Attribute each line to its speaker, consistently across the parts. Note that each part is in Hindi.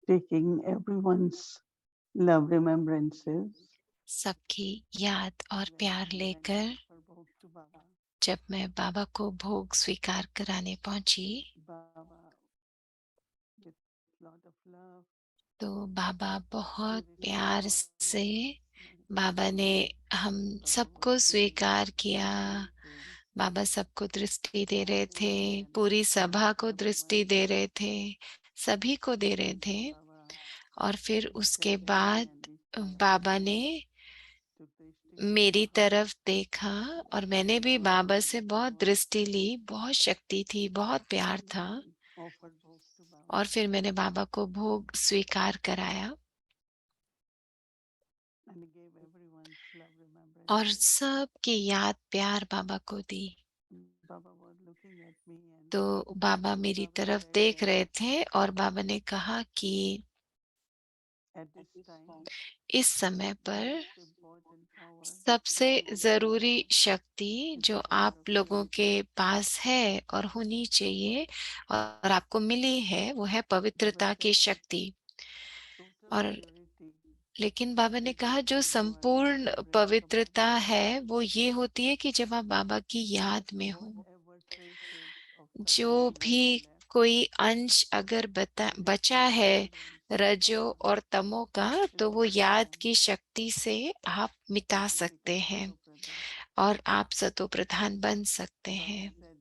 Speaker 1: taking everyone's love remembrances.
Speaker 2: सबकी याद और प्यार लेकर
Speaker 1: For Bhog to Baba,
Speaker 2: जब मैं बाबा को भोग स्वीकार कराने पहुंची,
Speaker 1: Baba with lot of love
Speaker 2: तो बाबा बहुत
Speaker 1: gave his
Speaker 2: प्यार
Speaker 1: offering.
Speaker 2: से बाबा ने हम सबको स्वीकार किया। बाबा सबको दृष्टि दे रहे थे, पूरी सभा को दृष्टि दे रहे थे, सभी को दे रहे थे। और फिर उसके बाद बाबा ने मेरी तरफ देखा और मैंने भी बाबा से बहुत दृष्टि ली। बहुत शक्ति थी, बहुत प्यार था।
Speaker 1: Offered Bhog to Baba.
Speaker 2: और फिर मैंने बाबा को भोग स्वीकार कराया
Speaker 1: And he gave everyone's love
Speaker 2: और
Speaker 1: remembrances.
Speaker 2: सबकी याद प्यार बाबा को दी।
Speaker 1: Baba was looking at me and
Speaker 2: तो बाबा मेरी
Speaker 1: Baba
Speaker 2: तरफ
Speaker 1: said
Speaker 2: देख
Speaker 1: that
Speaker 2: रहे थे और बाबा ने कहा कि
Speaker 1: at this time,
Speaker 2: इस समय
Speaker 1: the
Speaker 2: पर
Speaker 1: most important power
Speaker 2: सबसे
Speaker 1: is
Speaker 2: जरूरी शक्ति जो
Speaker 1: the power
Speaker 2: आप
Speaker 1: of
Speaker 2: लोगों के
Speaker 1: purity.
Speaker 2: पास है और होनी चाहिए और आपको मिली है, वो है
Speaker 1: Baba
Speaker 2: पवित्रता की
Speaker 1: said that
Speaker 2: शक्ति।
Speaker 1: total
Speaker 2: और
Speaker 1: purity
Speaker 2: लेकिन बाबा ने
Speaker 1: is
Speaker 2: कहा जो
Speaker 1: equal to our
Speaker 2: संपूर्ण
Speaker 1: remembrance of
Speaker 2: पवित्रता
Speaker 1: Baba.
Speaker 2: है वो ये होती है कि जब आप बाबा की याद में हो।
Speaker 1: Whatever traces of
Speaker 2: जो
Speaker 1: suffering may be
Speaker 2: भी
Speaker 1: left,
Speaker 2: कोई अंश अगर
Speaker 1: that
Speaker 2: बचा है
Speaker 1: remembrance of
Speaker 2: रजो
Speaker 1: Baba
Speaker 2: और तमो का, तो वो
Speaker 1: will
Speaker 2: याद
Speaker 1: can
Speaker 2: की शक्ति से आप मिटा सकते
Speaker 1: become
Speaker 2: हैं
Speaker 1: Sato Pradhan.
Speaker 2: और आप सतो प्रधान बन सकते
Speaker 1: Baba
Speaker 2: हैं।
Speaker 1: said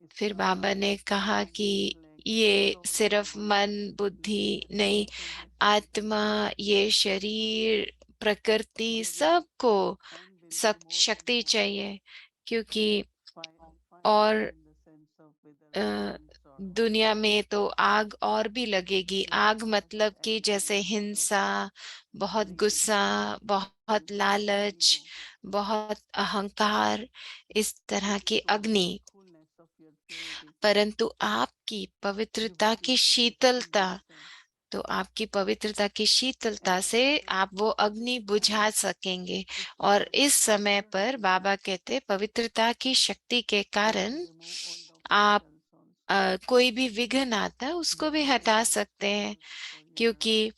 Speaker 1: it's
Speaker 2: फिर
Speaker 1: not
Speaker 2: बाबा ने कहा
Speaker 1: mind,
Speaker 2: कि
Speaker 1: intellect,
Speaker 2: ये
Speaker 1: soul or
Speaker 2: सिर्फ मन
Speaker 1: body,
Speaker 2: बुद्धि
Speaker 1: this
Speaker 2: नहीं,
Speaker 1: everything has to become
Speaker 2: आत्मा,
Speaker 1: Sato.
Speaker 2: ये शरीर, प्रकृति,
Speaker 1: There is
Speaker 2: सबको
Speaker 1: and will be more than
Speaker 2: शक्ति
Speaker 1: one.
Speaker 2: चाहिए। क्योंकि
Speaker 1: Fire
Speaker 2: और
Speaker 1: in the sense of whether
Speaker 2: a,
Speaker 1: violence or
Speaker 2: दुनिया में तो आग और भी लगेगी।
Speaker 1: there is
Speaker 2: आग
Speaker 1: a lot of
Speaker 2: मतलब कि
Speaker 1: anger,
Speaker 2: जैसे
Speaker 1: a lot of
Speaker 2: हिंसा, बहुत गुस्सा,
Speaker 1: negativity,
Speaker 2: बहुत
Speaker 1: a lot of
Speaker 2: लालच,
Speaker 1: ego.
Speaker 2: बहुत अहंकार, इस तरह
Speaker 1: But
Speaker 2: की
Speaker 1: from the
Speaker 2: अग्नि।
Speaker 1: coolness of your purity,
Speaker 2: परंतु आपकी
Speaker 1: you will
Speaker 2: पवित्रता
Speaker 1: be
Speaker 2: की
Speaker 1: able to
Speaker 2: शीतलता,
Speaker 1: extinguish them.
Speaker 2: तो आपकी पवित्रता की शीतलता
Speaker 1: And
Speaker 2: से
Speaker 1: at
Speaker 2: आप वो
Speaker 1: this
Speaker 2: अग्नि
Speaker 1: time,
Speaker 2: बुझा सकेंगे।
Speaker 1: if
Speaker 2: और
Speaker 1: because
Speaker 2: इस
Speaker 1: of your
Speaker 2: समय पर
Speaker 1: purity,
Speaker 2: बाबा कहते पवित्रता की शक्ति के
Speaker 1: you
Speaker 2: कारण
Speaker 1: can remove all the
Speaker 2: आप
Speaker 1: obstacles also.
Speaker 2: कोई भी विघ्न आता है उसको भी
Speaker 1: Whatever
Speaker 2: हटा
Speaker 1: the
Speaker 2: सकते हैं।
Speaker 1: obstacles for your
Speaker 2: क्योंकि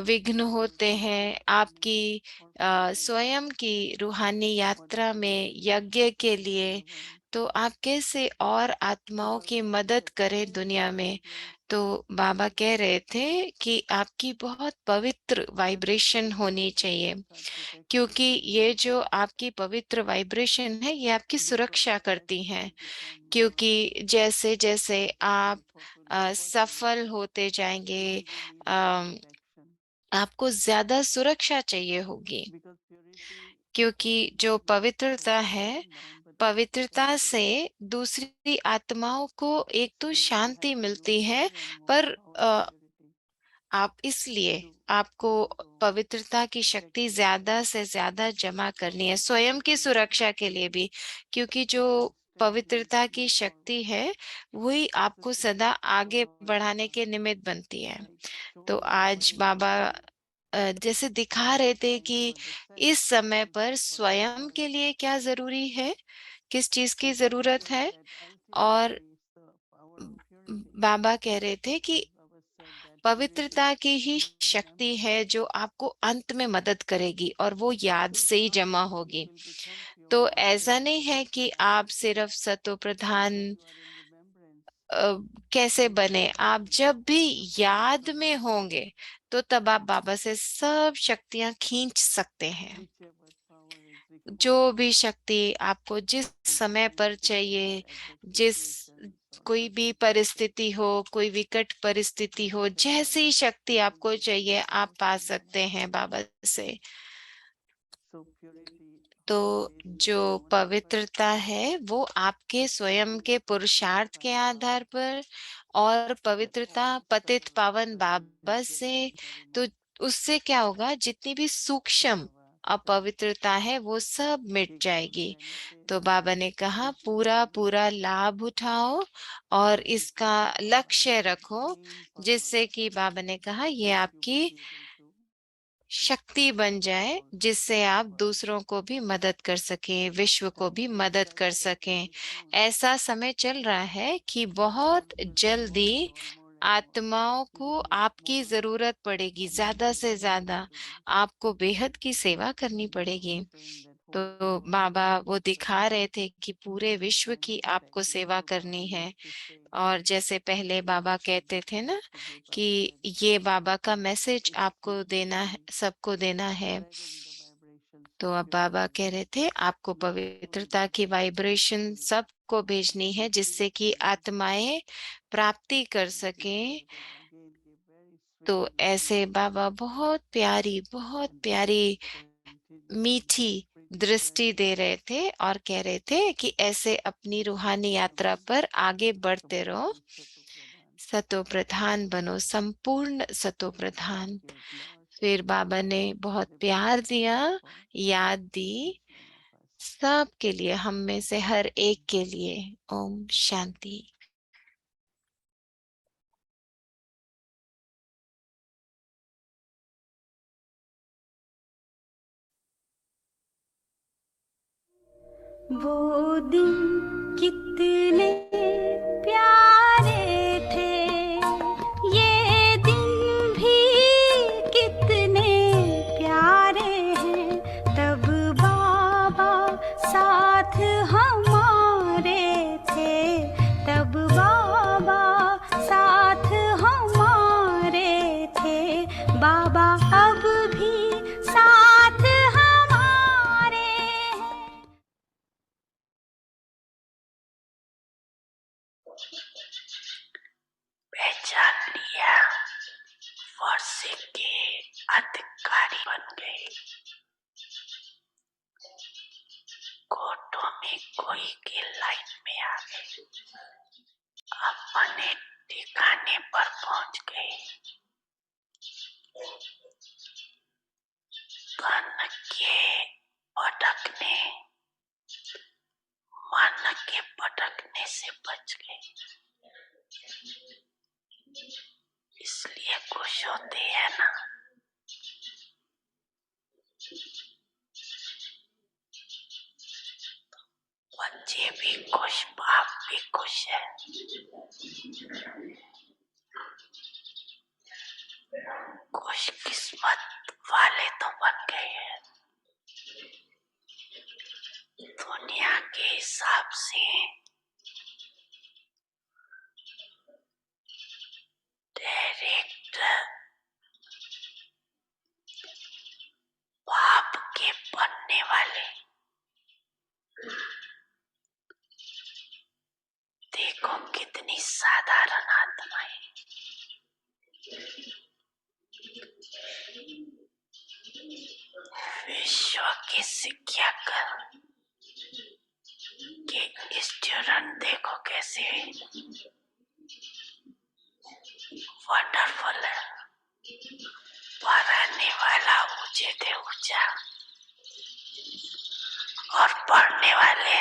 Speaker 2: विघ्न
Speaker 1: spiritual
Speaker 2: होते हैं आपकी
Speaker 1: transformation or for yajna
Speaker 2: स्वयं की रूहानी
Speaker 1: or
Speaker 2: यात्रा में,
Speaker 1: purity
Speaker 2: यज्ञ के
Speaker 1: in
Speaker 2: लिए।
Speaker 1: the world.
Speaker 2: तो आप कैसे और
Speaker 1: So
Speaker 2: आत्माओं की
Speaker 1: Baba
Speaker 2: मदद
Speaker 1: said,
Speaker 2: करें
Speaker 1: raise your
Speaker 2: दुनिया में। तो
Speaker 1: vibration
Speaker 2: बाबा कह रहे थे
Speaker 1: so
Speaker 2: कि आपकी बहुत पवित्र
Speaker 1: that the
Speaker 2: वाइब्रेशन
Speaker 1: power
Speaker 2: होनी
Speaker 1: of
Speaker 2: चाहिए।
Speaker 1: Baba protects
Speaker 2: क्योंकि
Speaker 1: you
Speaker 2: ये जो आपकी पवित्र वाइब्रेशन है ये आपकी
Speaker 1: because
Speaker 2: सुरक्षा
Speaker 1: as
Speaker 2: करती है।
Speaker 1: you become
Speaker 2: क्योंकि जैसे जैसे आप
Speaker 1: successful for today's body,
Speaker 2: सफल होते जाएंगे,
Speaker 1: you will need more
Speaker 2: um,
Speaker 1: protection
Speaker 2: आपको ज्यादा सुरक्षा चाहिए होगी।
Speaker 1: because purity
Speaker 2: क्योंकि जो
Speaker 1: can
Speaker 2: पवित्रता
Speaker 1: calm
Speaker 2: है,
Speaker 1: the mind, but also
Speaker 2: पवित्रता से
Speaker 1: control it.
Speaker 2: दूसरी आत्माओं को एक तो
Speaker 1: So you have
Speaker 2: Shanti
Speaker 1: to use
Speaker 2: मिलती है,
Speaker 1: more and more
Speaker 2: पर
Speaker 1: power of purity
Speaker 2: आप इसलिए
Speaker 1: to
Speaker 2: आपको
Speaker 1: to
Speaker 2: पवित्रता की
Speaker 1: get
Speaker 2: शक्ति
Speaker 1: yourself
Speaker 2: ज्यादा से ज्यादा जमा करनी है,
Speaker 1: to
Speaker 2: स्वयं की
Speaker 1: heal
Speaker 2: सुरक्षा के लिए भी। क्योंकि जो
Speaker 1: constantly
Speaker 2: पवित्रता की
Speaker 1: move
Speaker 2: शक्ति
Speaker 1: forward.
Speaker 2: है वही
Speaker 1: So
Speaker 2: आपको सदा
Speaker 1: today
Speaker 2: आगे
Speaker 1: Baba was
Speaker 2: बढ़ाने के निमित्त बनती है।
Speaker 1: like
Speaker 2: तो
Speaker 1: showing me what
Speaker 2: आज
Speaker 1: is
Speaker 2: बाबा
Speaker 1: needed
Speaker 2: जैसे दिखा
Speaker 1: at
Speaker 2: रहे
Speaker 1: this
Speaker 2: थे
Speaker 1: time
Speaker 2: कि
Speaker 1: for the self
Speaker 2: इस समय
Speaker 1: and
Speaker 2: पर
Speaker 1: for the
Speaker 2: स्वयं
Speaker 1: world.
Speaker 2: के लिए क्या जरूरी है, किस चीज की
Speaker 1: And Baba
Speaker 2: जरूरत
Speaker 1: said
Speaker 2: है।
Speaker 1: that
Speaker 2: और
Speaker 1: ultimately it's the power of purity.
Speaker 2: बाबा कह रहे थे कि
Speaker 1: As Baba said that purity
Speaker 2: पवित्रता की ही
Speaker 1: is the
Speaker 2: शक्ति
Speaker 1: empty.
Speaker 2: है जो आपको अंत में मदद करेगी और वो याद
Speaker 1: So
Speaker 2: से
Speaker 1: it's
Speaker 2: ही
Speaker 1: not
Speaker 2: जमा
Speaker 1: that you
Speaker 2: होगी।
Speaker 1: will become pure
Speaker 2: तो
Speaker 1: after
Speaker 2: ऐसा नहीं है कि आप सिर्फ सतो प्रधान
Speaker 1: when you are in remembrance.
Speaker 2: कैसे
Speaker 1: You will
Speaker 2: बने। आप
Speaker 1: receive
Speaker 2: जब भी
Speaker 1: all the power
Speaker 2: याद
Speaker 1: from
Speaker 2: में
Speaker 1: Baba,
Speaker 2: होंगे तो तब आप बाबा से सब शक्तियां खींच सकते हैं।
Speaker 1: whichever power is
Speaker 2: जो
Speaker 1: required
Speaker 2: भी शक्ति आपको जिस
Speaker 1: at the
Speaker 2: समय पर
Speaker 1: critical or
Speaker 2: चाहिए,
Speaker 1: adverse
Speaker 2: जिस
Speaker 1: situations or
Speaker 2: कोई भी
Speaker 1: circumstances.
Speaker 2: परिस्थिति हो, कोई विकट परिस्थिति
Speaker 1: Baba
Speaker 2: हो,
Speaker 1: said that
Speaker 2: जैसी शक्ति
Speaker 1: you will
Speaker 2: आपको
Speaker 1: be able
Speaker 2: चाहिए
Speaker 1: to
Speaker 2: आप पा
Speaker 1: overcome them
Speaker 2: सकते
Speaker 1: all.
Speaker 2: हैं बाबा से।
Speaker 1: So purity
Speaker 2: तो
Speaker 1: based
Speaker 2: जो
Speaker 1: upon your efforts
Speaker 2: पवित्रता है वो आपके स्वयं के पुरुषार्थ के
Speaker 1: purified
Speaker 2: आधार
Speaker 1: Baba,
Speaker 2: पर, और
Speaker 1: that
Speaker 2: पवित्रता
Speaker 1: all
Speaker 2: पतित
Speaker 1: subtle
Speaker 2: पावन बाबा से।
Speaker 1: impurities are
Speaker 2: तो
Speaker 1: removed.
Speaker 2: उससे क्या होगा, जितनी भी
Speaker 1: So
Speaker 2: सूक्ष्म
Speaker 1: Baba said,
Speaker 2: अपवित्रता है वो सब मिट
Speaker 1: take full
Speaker 2: जाएगी।
Speaker 1: benefit
Speaker 2: तो बाबा ने कहा
Speaker 1: if you
Speaker 2: पूरा
Speaker 1: can,
Speaker 2: पूरा लाभ उठाओ और
Speaker 1: and this
Speaker 2: इसका
Speaker 1: will become
Speaker 2: लक्ष्य
Speaker 1: your
Speaker 2: रखो।
Speaker 1: main power
Speaker 2: जिससे कि बाबा ने कहा ये
Speaker 1: that you will
Speaker 2: आपकी
Speaker 1: be able to
Speaker 2: शक्ति बन
Speaker 1: help
Speaker 2: जाए,
Speaker 1: also
Speaker 2: जिससे
Speaker 1: the
Speaker 2: आप
Speaker 1: world.
Speaker 2: दूसरों को भी मदद कर सकें, विश्व को
Speaker 1: And
Speaker 2: भी
Speaker 1: this
Speaker 2: मदद कर
Speaker 1: time that
Speaker 2: सकें।
Speaker 1: very soon
Speaker 2: ऐसा समय चल रहा है कि
Speaker 1: the
Speaker 2: बहुत
Speaker 1: world will be more
Speaker 2: जल्दी
Speaker 1: and more
Speaker 2: आत्माओं को आपकी जरूरत पड़ेगी, ज्यादा से ज्यादा आपको बेहद की सेवा करनी पड़ेगी। तो बाबा वो दिखा रहे थे कि पूरे विश्व की आपको सेवा करनी है। और जैसे पहले बाबा कहते थे ना कि ये बाबा का मैसेज आपको देना है, सबको देना है। तो अब बाबा कह रहे थे आपको पवित्रता की वाइब्रेशन सबको भेजनी है, जिससे कि आत्माएं प्राप्ति कर सकें। तो ऐसे बाबा बहुत प्यारी मीठी दृष्टि दे रहे थे और कह रहे थे कि ऐसे अपनी रूहानी यात्रा पर आगे बढ़ते रहो, सतो प्रधान बनो, संपूर्ण सतो प्रधान। फिर बाबा ने बहुत प्यार दिया, याद दी सब के लिए, हम में से हर एक के लिए। ओम शांति।
Speaker 3: वो दिन कितने प्यारे थे, ये दिन भी कितने प्यारे हैं। तब बाबा साथ हमारे थे, तब बाबा साथ हमारे थे। बाबा अब भी साथ हमारे हैं।
Speaker 2: पहचान लिया, वर्षे के अधिकारी बन गए। कोर्टों में कोई के लाइन में आ गए, अपने ठिकाने पर पहुंच गए। तन के भटकने, मन के भटकने से बच गए। इसलिए खुश होते हैं ना। बच्चे भी खुश, बाप भी खुश है। खुशकिस्मत वाले तो बन गए हैं। दुनिया के हिसाब से डायरेक्ट बाप के बनने वाले, देखो कितनी साधारण आत्माएं। विश्व के शिक्षक के स्टूडेंट देखो कैसे वंडरफुल है। पढ़ने वाला ऊंचे थे ऊंचा, और पढ़ने वाले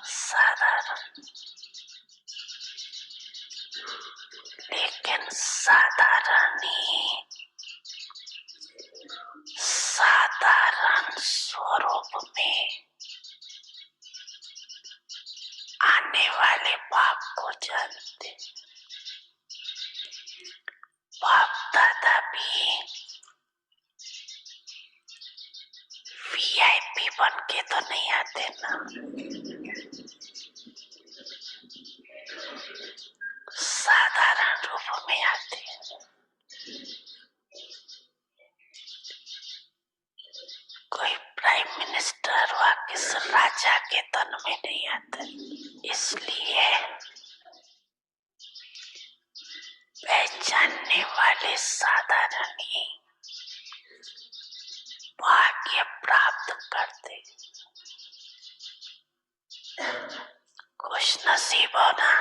Speaker 2: साधारण। लेकिन साधारण ही साधारण स्वरूप में आने वाले बाप को जानते। बाप दादा भी वीआईपी बन के तो नहीं आते ना, साधारण रूप में आते हैं। कोई प्राइम मिनिस्टर व किस राजा के तन में नहीं आते। इसलिए पहचानने वाले साधारण ही भाग्य प्राप्त करते। खुश नसीब होना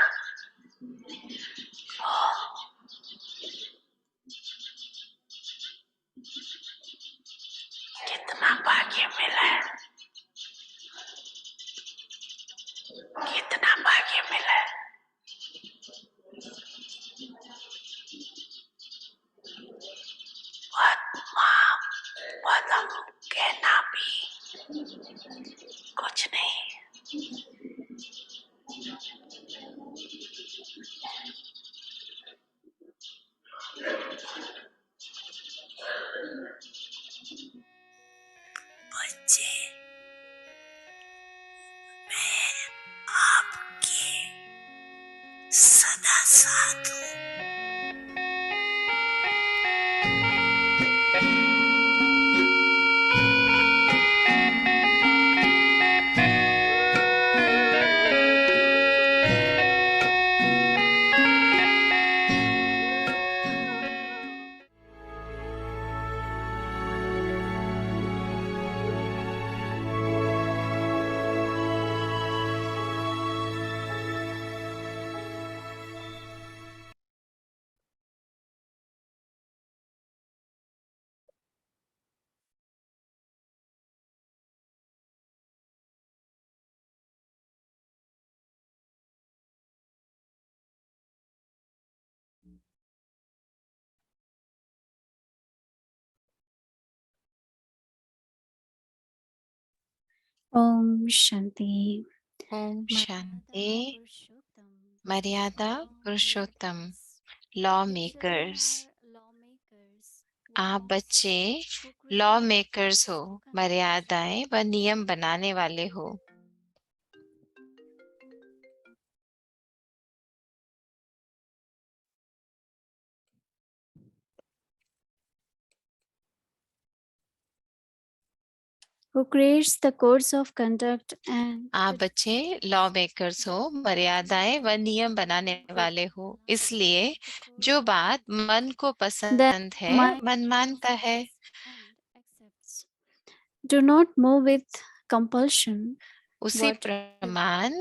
Speaker 2: कितना भाग्य मिला है, कितना भाग्य मिला है। पदम कहना भी कुछ नहीं,
Speaker 4: सदा साथ हो।
Speaker 3: ओम शांति।
Speaker 2: ओम शांति।
Speaker 3: पुरुषोत्तम,
Speaker 2: मर्यादा पुरुषोत्तम, लॉ मेकर्स। आप बच्चे लॉ मेकर्स हो, मर्यादाएं व नियम बनाने वाले हो।
Speaker 3: who creates the codes of conduct and
Speaker 2: आप बच्चे लॉ मेकर्स हो, मर्यादाएं व नियम बनाने वाले हो। इसलिए जो बात मन को पसंद है
Speaker 3: mind
Speaker 2: मन मानता है।
Speaker 3: and accepts. Do not move with compulsion.
Speaker 2: उसी
Speaker 3: What
Speaker 2: प्रमाण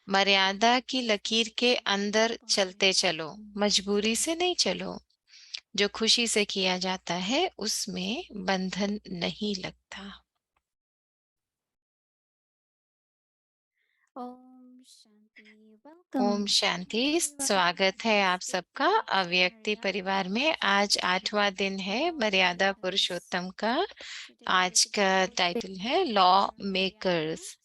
Speaker 2: मर्यादा की लकीर के अंदर चलते चलो, मजबूरी से नहीं चलो। जो खुशी से किया जाता है उसमें बंधन नहीं लगता।
Speaker 3: ओम शांति।
Speaker 2: ओम
Speaker 3: वेलकम।
Speaker 2: शांति। स्वागत है आप सबका अव्यक्ति परिवार में। आज 8वां दिन है मर्यादा पुरुषोत्तम का। आज का टाइटल है लॉ मेकर्स।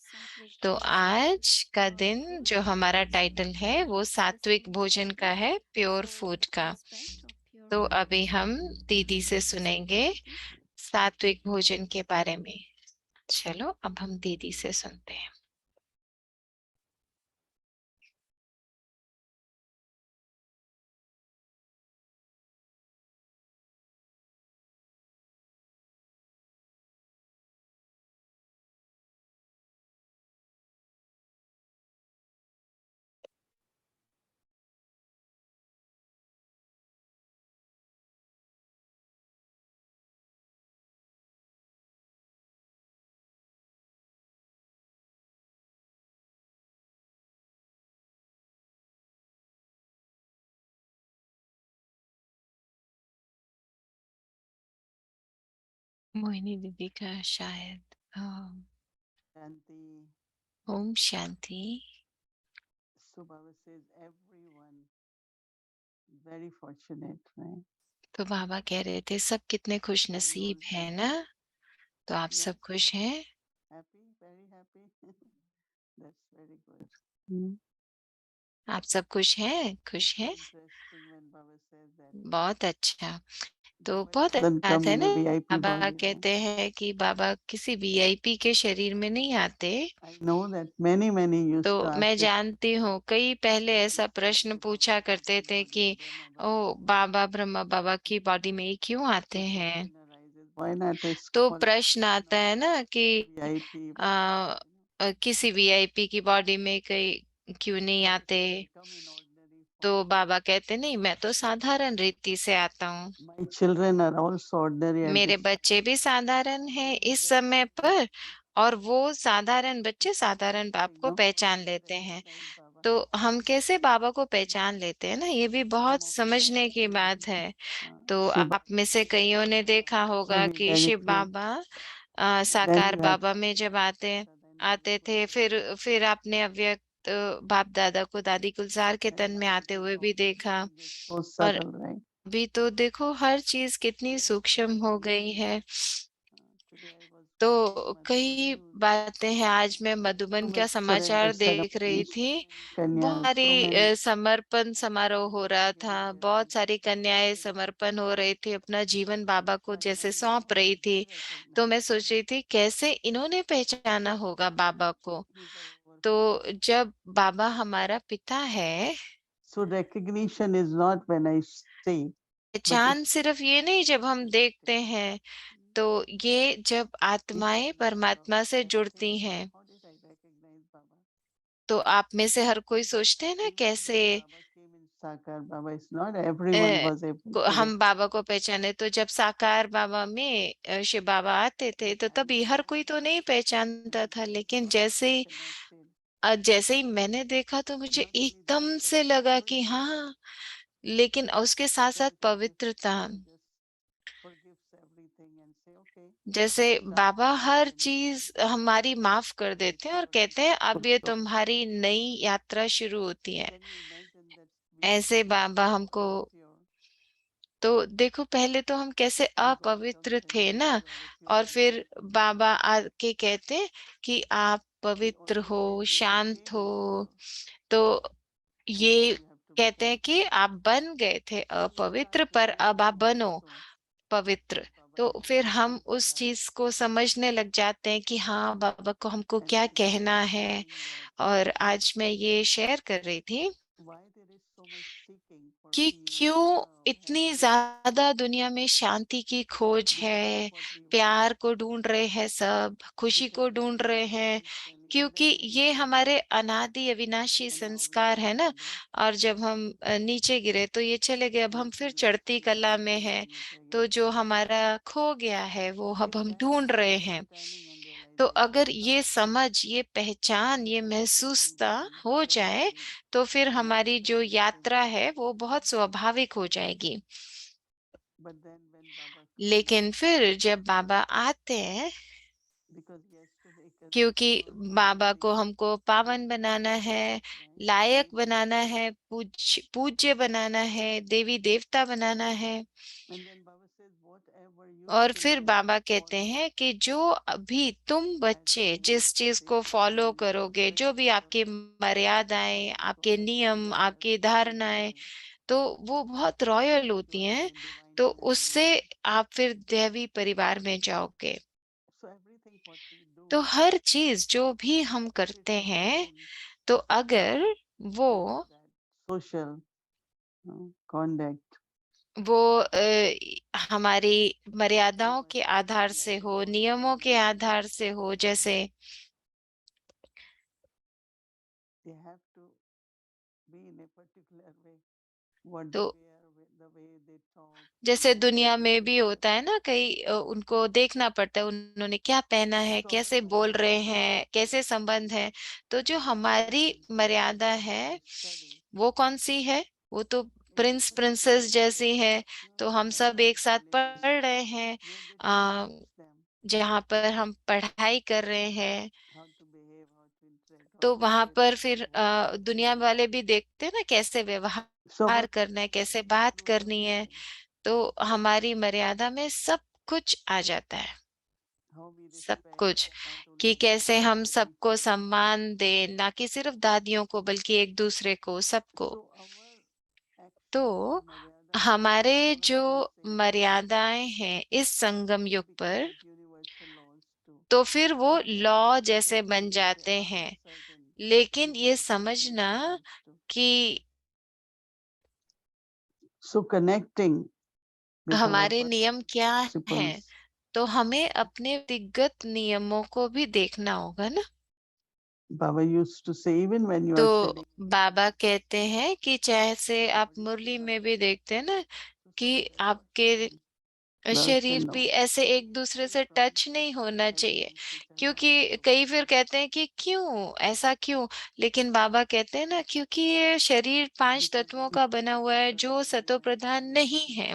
Speaker 2: तो आज का दिन जो हमारा टाइटल है वो सात्विक भोजन का है, प्योर फूड का। तो अभी हम दीदी से सुनेंगे सात्विक भोजन के बारे में। चलो अब हम दीदी से सुनते हैं। मोहिनी दीदी का शायद
Speaker 1: Shanti.
Speaker 2: Om Shanti.
Speaker 1: So Baba says everyone very fortunate, right?
Speaker 2: तो बाबा कह रहे थे सब कितने खुश
Speaker 1: Are you
Speaker 2: नसीब
Speaker 1: all
Speaker 2: है
Speaker 1: happy?
Speaker 2: ना। तो आप
Speaker 1: Yes.
Speaker 2: सब खुश हैं।
Speaker 1: Happy, very happy. That's very good.
Speaker 2: आप सब खुश हैं, खुश हैं।
Speaker 1: Interesting when Baba says that.
Speaker 2: बहुत अच्छा। तो
Speaker 1: Baba
Speaker 2: बहुत
Speaker 1: doesn't
Speaker 2: बात
Speaker 1: come
Speaker 2: है
Speaker 1: in
Speaker 2: ना।
Speaker 1: a VIP
Speaker 2: Baba
Speaker 1: body, right?
Speaker 2: कहते हैं कि बाबा किसी वीआईपी के शरीर में नहीं आते।
Speaker 1: I know that many used
Speaker 2: तो
Speaker 1: to ask
Speaker 2: मैं
Speaker 1: it.
Speaker 2: जानती हूँ कई पहले ऐसा प्रश्न पूछा करते थे कि ओ बाबा ब्रह्मा बाबा की बॉडी में ही क्यों आते हैं।
Speaker 1: Why not a
Speaker 2: तो
Speaker 1: small
Speaker 2: प्रश्न आता है ना कि
Speaker 1: VIP?
Speaker 2: किसी वीआईपी की बॉडी में कई क्यों नहीं आते।
Speaker 1: Come in ordinary
Speaker 2: तो
Speaker 1: form.
Speaker 2: बाबा कहते नहीं, मैं तो साधारण रीति से आता हूँ।
Speaker 1: My children are also ordinary at
Speaker 2: मेरे
Speaker 1: this
Speaker 2: बच्चे भी साधारण हैं इस समय पर, और वो साधारण बच्चे साधारण बाप को पहचान लेते हैं। तो हम कैसे बाबा को पहचान लेते हैं ना, ये भी बहुत समझने की बात है। तो आप में से कईयों ने देखा होगा कि शिव बाबा साकार बाबा में जब आते थे, फिर आपने अव्यक्त बाप दादा को दादी गुलजार के तन में आते हुए भी देखा।
Speaker 1: So
Speaker 2: और
Speaker 1: subtle, right?
Speaker 2: अभी तो देखो हर चीज कितनी सूक्ष्म हो गई है।
Speaker 1: Today I was
Speaker 2: तो
Speaker 1: watching
Speaker 2: कई
Speaker 1: Madhuban news.
Speaker 2: बातें हैं। आज मैं
Speaker 1: So
Speaker 2: मधुबन का
Speaker 1: many
Speaker 2: समाचार
Speaker 1: surrender
Speaker 2: देख रही
Speaker 1: ceremonies,
Speaker 2: थी। बहुत
Speaker 1: Kanyas, so
Speaker 2: सारी
Speaker 1: many.
Speaker 2: समर्पण समारोह हो रहा था। बहुत सारी कन्याएं समर्पण हो रही थी, अपना जीवन बाबा को जैसे सौंप रही थी। तो मैं सोच रही थी कैसे इन्होंने पहचाना होगा बाबा को।
Speaker 1: He's our
Speaker 2: तो
Speaker 1: overcomer.
Speaker 2: जब बाबा हमारा पिता है
Speaker 1: So So recognition is not when I see, but
Speaker 2: पहचान
Speaker 1: it's
Speaker 2: सिर्फ ये नहीं जब हम देखते हैं, तो ये जब आत्माएं परमात्मा से जुड़ती हैं,
Speaker 1: how did I recognize Baba?
Speaker 2: तो आप में से हर कोई सोचते हैं ना
Speaker 1: Even
Speaker 2: कैसे
Speaker 1: when Baba came in Sakar Baba, it's not everyone was able to
Speaker 2: हम बाबा को पहचाने। तो जब साकार बाबा में शिव बाबा आते थे तो तभी हर कोई तो नहीं पहचानता था, लेकिन जैसे ही मैंने देखा तो मुझे एकदम से लगा कि हाँ, लेकिन उसके साथ साथ पवित्रता, जैसे बाबा हर चीज हमारी माफ कर देते हैं और कहते हैं अब ये तुम्हारी नई यात्रा शुरू होती है। ऐसे बाबा हमको, तो देखो पहले तो हम कैसे अपवित्र थे ना, और फिर बाबा आके कहते हैं कि आप पवित्र हो, शांत हो। तो ये कहते हैं कि आप बन गए थे अपवित्र, पर अब आप बनो पवित्र। तो फिर हम उस चीज को समझने लग जाते हैं कि हाँ, बाबा को हमको क्या कहना है। और आज मैं ये शेयर कर रही थी कि क्यों इतनी ज्यादा दुनिया में शांति की खोज है, प्यार को ढूंढ रहे हैं सब, खुशी को ढूंढ रहे हैं, क्योंकि ये हमारे अनादि अविनाशी संस्कार है ना। और जब हम नीचे गिरे तो ये चले गए, अब हम फिर चढ़ती कला में है। तो जो हमारा खो गया है वो अब हम ढूंढ रहे हैं। तो अगर ये समझ, ये पहचान, ये महसूसता हो जाए तो फिर हमारी जो यात्रा है वो बहुत स्वाभाविक हो जाएगी। लेकिन फिर जब बाबा आते हैं, क्योंकि बाबा को हमको पावन बनाना है, लायक बनाना है, पूज्य बनाना है, देवी देवता बनाना है। और फिर बाबा कहते हैं कि जो अभी तुम बच्चे जिस चीज को फॉलो करोगे, जो भी आपकी मर्यादाएं, आपके नियम, आपकी धारणाएं, तो वो बहुत रॉयल होती हैं। तो उससे आप फिर दैवी परिवार में जाओगे। तो हर चीज जो भी हम करते हैं, तो अगर वो
Speaker 1: social conduct,
Speaker 2: वो हमारी मर्यादाओं के आधार से हो, नियमों के आधार से हो, जैसे
Speaker 1: they have to be in a particular way. What
Speaker 2: तो
Speaker 1: they wear, the way they talk.
Speaker 2: जैसे दुनिया में भी होता है ना, कई उनको देखना पड़ता है उन्होंने क्या पहना है, कैसे बोल रहे हैं, कैसे संबंध है। तो जो हमारी मर्यादा है वो कौन सी है? वो तो प्रिंस प्रिंसेस जैसी है। तो हम सब एक साथ पढ़ रहे हैं, आ, जहाँ पर हम पढ़ाई कर रहे हैं, तो वहां पर फिर दुनिया वाले भी देखते हैं ना कैसे व्यवहार करना है, कैसे बात करनी है। तो हमारी मर्यादा में सब कुछ आ जाता है, सब कुछ, कि कैसे हम सबको सम्मान दें, ना कि सिर्फ दादियों को बल्कि एक दूसरे को, सबको। तो हमारे जो मर्यादाएं हैं इस संगम युग पर, तो फिर वो लॉ जैसे बन जाते हैं। लेकिन ये समझना कि
Speaker 1: So connecting with our
Speaker 2: हमारे नियम क्या
Speaker 1: principles.
Speaker 2: हैं, तो हमें अपने व्यक्तिगत नियमों को भी देखना होगा ना।
Speaker 1: Baba used to say, even when you are
Speaker 2: तो
Speaker 1: sitting,
Speaker 2: बाबा कहते हैं कि चाहे से आप मुरली में भी देखते हैं ना कि आपके शरीर भी ऐसे एक दूसरे से टच नहीं होना चाहिए, क्योंकि कई फिर कहते हैं कि क्यों ऐसा, क्यों? लेकिन बाबा कहते हैं ना, क्योंकि ये शरीर 5 तत्वों का बना हुआ है जो सतो प्रधान नहीं है।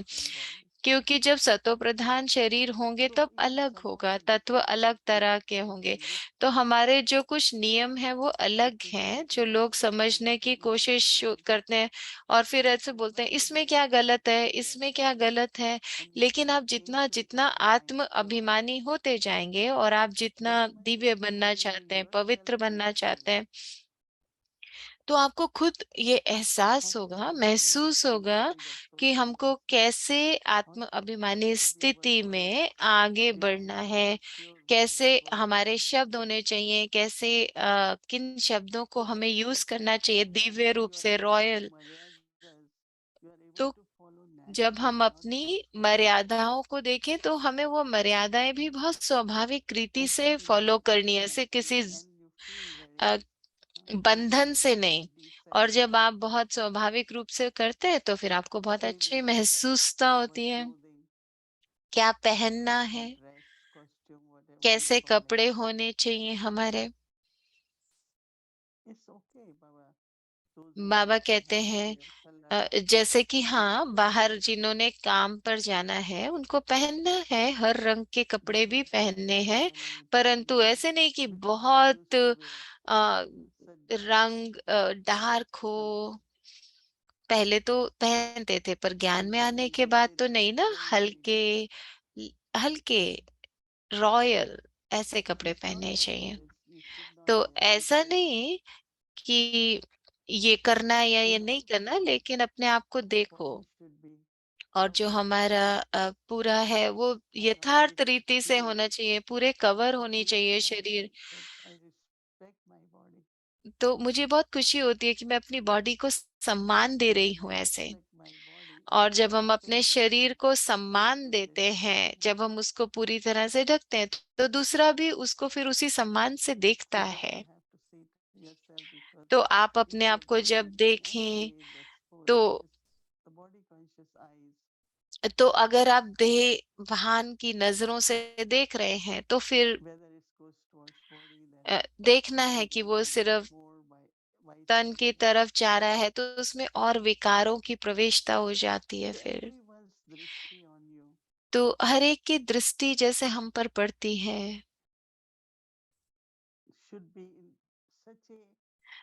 Speaker 2: क्योंकि जब सतो प्रधान शरीर होंगे तब अलग होगा, तत्व अलग तरह के होंगे। तो हमारे जो कुछ नियम है वो अलग हैं, जो लोग समझने की कोशिश करते हैं और फिर ऐसे बोलते हैं इसमें क्या गलत है, इसमें क्या गलत है। लेकिन आप जितना जितना आत्म अभिमानी होते जाएंगे और आप जितना दिव्य बनना चाहते हैं, पवित्र बनना चाहते हैं, तो आपको खुद ये एहसास होगा, महसूस होगा कि हमको कैसे आत्म अभिमानी स्थिति में आगे बढ़ना है, कैसे हमारे शब्द होने चाहिए, कैसे किन शब्दों को हमें यूज करना चाहिए दिव्य रूप से, रॉयल।
Speaker 1: you are able
Speaker 2: तो
Speaker 1: to follow
Speaker 2: जब
Speaker 1: naturally,
Speaker 2: हम
Speaker 1: not
Speaker 2: अपनी
Speaker 1: forcefully.
Speaker 2: मर्यादाओं को देखें तो हमें वो मर्यादाएं भी बहुत स्वाभाविक रीति से फॉलो करनी है, ऐसे किसी
Speaker 1: Naturally, and you feel very
Speaker 2: अ, बंधन
Speaker 1: easy
Speaker 2: से
Speaker 1: to
Speaker 2: नहीं। और
Speaker 1: decide
Speaker 2: जब आप बहुत स्वाभाविक रूप से करते हैं तो फिर आपको बहुत अच्छी
Speaker 1: freely about
Speaker 2: महसूसता
Speaker 1: what
Speaker 2: होती है।
Speaker 1: clothing,
Speaker 2: क्या पहनना है,
Speaker 1: what dress, costume, whatever you
Speaker 2: कैसे
Speaker 1: call it.
Speaker 2: कपड़े होने चाहिए हमारे।
Speaker 1: It's okay, Baba. Those who
Speaker 2: Baba
Speaker 1: wish to
Speaker 2: कहते
Speaker 1: have
Speaker 2: हैं
Speaker 1: their color,
Speaker 2: जैसे कि
Speaker 1: they
Speaker 2: हाँ,
Speaker 1: should wear
Speaker 2: बाहर
Speaker 1: it.
Speaker 2: जिन्होंने काम पर जाना है उनको पहनना है, हर रंग के कपड़े भी पहनने
Speaker 1: Because
Speaker 2: हैं,
Speaker 1: Baba Nani told
Speaker 2: परंतु
Speaker 1: me,
Speaker 2: ऐसे नहीं कि
Speaker 1: before I
Speaker 2: बहुत
Speaker 1: used to wear
Speaker 2: आ,
Speaker 1: such dark
Speaker 2: रंग डार्क हो।
Speaker 1: colors.
Speaker 2: पहले तो पहनते थे, पर ज्ञान
Speaker 1: He
Speaker 2: में
Speaker 1: told
Speaker 2: आने
Speaker 1: me,
Speaker 2: के
Speaker 1: wear
Speaker 2: बाद
Speaker 1: it
Speaker 2: तो
Speaker 1: with
Speaker 2: नहीं ना,
Speaker 1: full
Speaker 2: हल्के
Speaker 1: freedom.
Speaker 2: हल्के रॉयल ऐसे कपड़े
Speaker 1: It's not
Speaker 2: पहनने चाहिए।
Speaker 1: always, you should not
Speaker 2: तो
Speaker 1: always
Speaker 2: ऐसा
Speaker 1: wear.
Speaker 2: नहीं कि ये करना है या ये नहीं करना, लेकिन अपने आप को देखो।
Speaker 1: Body should be
Speaker 2: और जो
Speaker 1: covered.
Speaker 2: हमारा पूरा है वो
Speaker 1: I always
Speaker 2: यथार्थ रीति से
Speaker 1: feel
Speaker 2: होना चाहिए, पूरे कवर होनी
Speaker 1: very
Speaker 2: चाहिए
Speaker 1: glad
Speaker 2: शरीर।
Speaker 1: that I respect my body.
Speaker 2: तो मुझे बहुत खुशी होती है कि मैं अपनी बॉडी को सम्मान दे
Speaker 1: And
Speaker 2: रही
Speaker 1: when
Speaker 2: हूँ
Speaker 1: I
Speaker 2: ऐसे।
Speaker 1: respect my body,
Speaker 2: और जब हम अपने
Speaker 1: others
Speaker 2: शरीर को
Speaker 1: will
Speaker 2: सम्मान
Speaker 1: also
Speaker 2: देते
Speaker 1: respect
Speaker 2: हैं,
Speaker 1: me.
Speaker 2: जब हम उसको पूरी तरह से ढकते हैं, तो दूसरा भी उसको फिर उसी सम्मान से देखता
Speaker 1: You just
Speaker 2: है।
Speaker 1: have to see to yourself, because
Speaker 2: तो आप
Speaker 1: if
Speaker 2: अपने
Speaker 1: your
Speaker 2: आप को
Speaker 1: body
Speaker 2: जब
Speaker 1: is in any
Speaker 2: देखें
Speaker 1: way
Speaker 2: तो
Speaker 1: exposed, this the body conscious eyes,
Speaker 2: अगर आप देह भान की नजरों से देख रहे हैं तो फिर
Speaker 1: whether it goes towards body, then
Speaker 2: देखना है
Speaker 1: you
Speaker 2: कि
Speaker 1: get
Speaker 2: वो
Speaker 1: more
Speaker 2: सिर्फ
Speaker 1: more
Speaker 2: तन की
Speaker 1: white-headed.
Speaker 2: तरफ जा रहा है, तो उसमें और विकारों की प्रवेशता हो जाती है
Speaker 1: So
Speaker 2: फिर।
Speaker 1: everyone's drishti on you
Speaker 2: तो हर एक की दृष्टि जैसे हम पर पड़ती है,
Speaker 1: should be in such a,